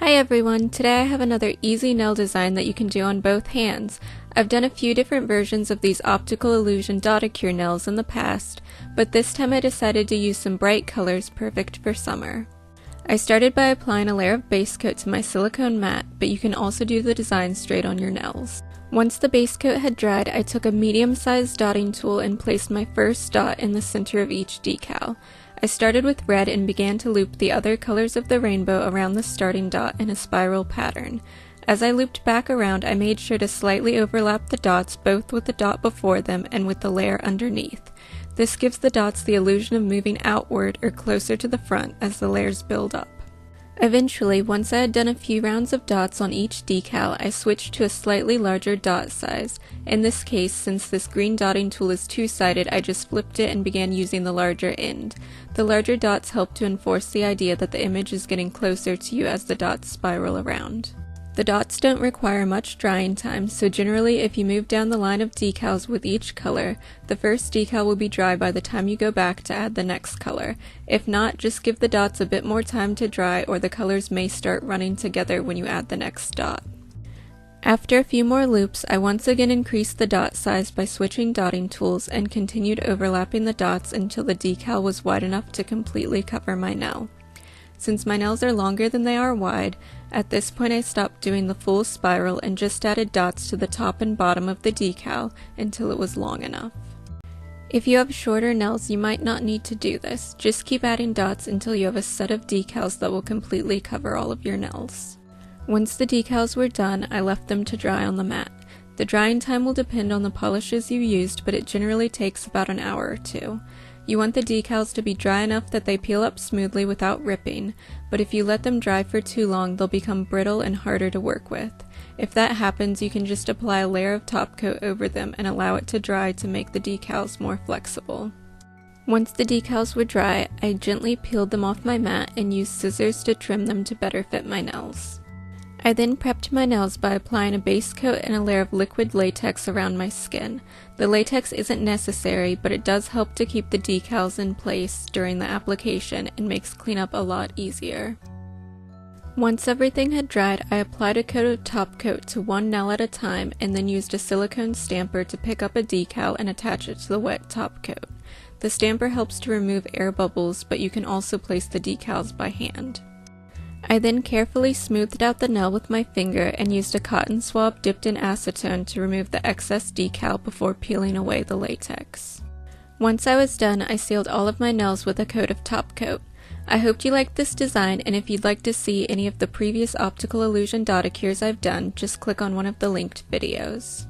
Hi everyone, today I have another easy nail design that you can do on both hands. I've done a few different versions of these optical illusion Dotacure nails in the past, but this time I decided to use some bright colors perfect for summer. I started by applying a layer of base coat to my silicone mat, but you can also do the design straight on your nails. Once the base coat had dried, I took a medium-sized dotting tool and placed my first dot in the center of each decal. I started with red and began to loop the other colors of the rainbow around the starting dot in a spiral pattern. As I looped back around, I made sure to slightly overlap the dots both with the dot before them and with the layer underneath. This gives the dots the illusion of moving outward or closer to the front as the layers build up. Eventually, once I had done a few rounds of dots on each decal, I switched to a slightly larger dot size. In this case, since this green dotting tool is two-sided, I just flipped it and began using the larger end. The larger dots help to enforce the idea that the image is getting closer to you as the dots spiral around. The dots don't require much drying time, so generally if you move down the line of decals with each color, the first decal will be dry by the time you go back to add the next color. If not, just give the dots a bit more time to dry or the colors may start running together when you add the next dot. After a few more loops, I once again increased the dot size by switching dotting tools and continued overlapping the dots until the decal was wide enough to completely cover my nail. Since my nails are longer than they are wide, at this point I stopped doing the full spiral and just added dots to the top and bottom of the decal until it was long enough. If you have shorter nails, you might not need to do this. Just keep adding dots until you have a set of decals that will completely cover all of your nails. Once the decals were done, I left them to dry on the mat. The drying time will depend on the polishes you used, but it generally takes about an hour or two. You want the decals to be dry enough that they peel up smoothly without ripping, but if you let them dry for too long, they'll become brittle and harder to work with. If that happens, you can just apply a layer of top coat over them and allow it to dry to make the decals more flexible. Once the decals were dry, I gently peeled them off my mat and used scissors to trim them to better fit my nails. I then prepped my nails by applying a base coat and a layer of liquid latex around my skin. The latex isn't necessary, but it does help to keep the decals in place during the application and makes cleanup a lot easier. Once everything had dried, I applied a coat of top coat to one nail at a time and then used a silicone stamper to pick up a decal and attach it to the wet top coat. The stamper helps to remove air bubbles, but you can also place the decals by hand. I then carefully smoothed out the nail with my finger and used a cotton swab dipped in acetone to remove the excess decal before peeling away the latex. Once I was done, I sealed all of my nails with a coat of top coat. I hoped you liked this design, and if you'd like to see any of the previous optical illusion Dotacures I've done, just click on one of the linked videos.